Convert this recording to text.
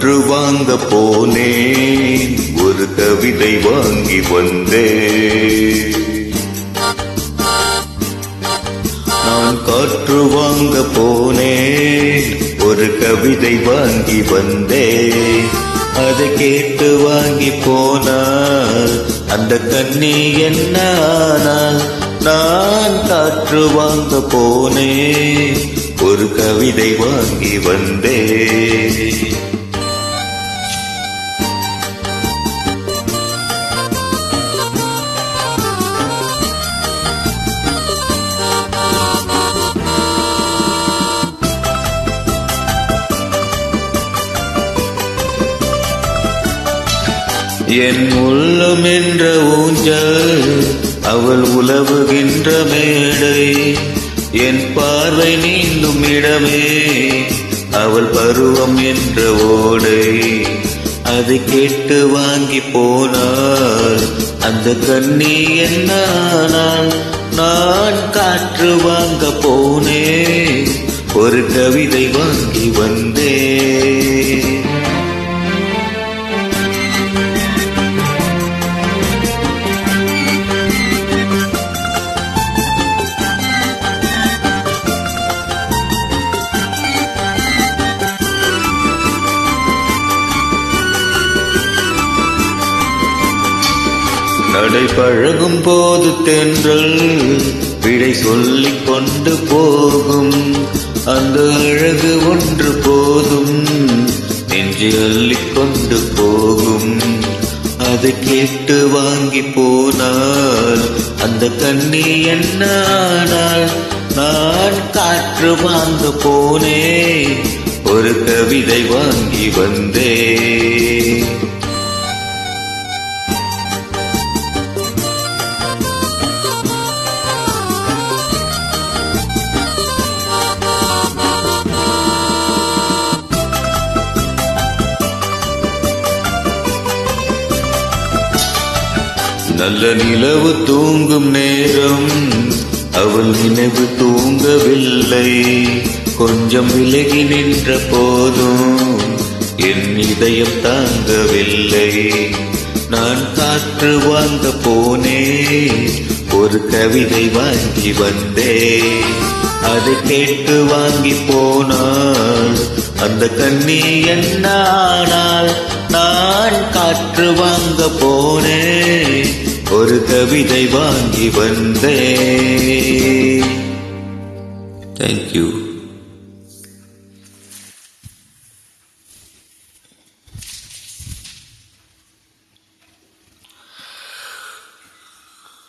காற்று வாங்க போனேன், ஒரு கவிதை வாங்கி வந்தேன். நான் காற்று வாங்க போனேன், ஒரு கவிதை வாங்கி வந்தேன். அதை கேட்டு வாங்கி போனால் அந்த கண்ணி என்ன ஆனாள்? நான் காற்று வாங்க போனேன், ஒரு கவிதை வாங்கி வந்தேன். என் உள்ளம் என்ற ஊஞ்சல், அவள் உலவுகின்ற மேடை. என் பார்வை நீந்தும் இடமே, அவள் பருவம் என்ற ஓடை. அதை கேட்டு வாங்கி போனால் அந்த கண்ணி என்ன ஆனாள்? நான் காற்று வாங்க போனேன், ஒரு கவிதை வாங்கி வந்தேன். நடை பழகும் போது தென்றல் விடை சொல்லிக் கொண்டு போகும். அந்த அழகு ஒன்று போதும், நெஞ்சு அள்ளிக் கொண்டு போகும். அதை கேட்டு வாங்கி போனால் அந்த கண்ணி என்ன ஆனாள்? நான் காற்று வாங்க போனேன், ஒரு கவிதை வாங்கி வந்தேன். நல்ல நிலவு தூங்கும் நேரம், அவள் நினைவு தூங்கவில்லை. கொஞ்சம் விலகி நின்ற போதும் என் இதயம் தாங்கவில்லை. நான் காற்று வாங்க போனேன், ஒரு கவிதை வாங்கி வந்தேன். அதை கேட்டு வாங்கி போனால் அந்த கண்ணி என்ன ஆனாள்? நான் காற்று வாங்க போனேன், ஒரு கவிதை வாங்கி வந்தேன். Thank you.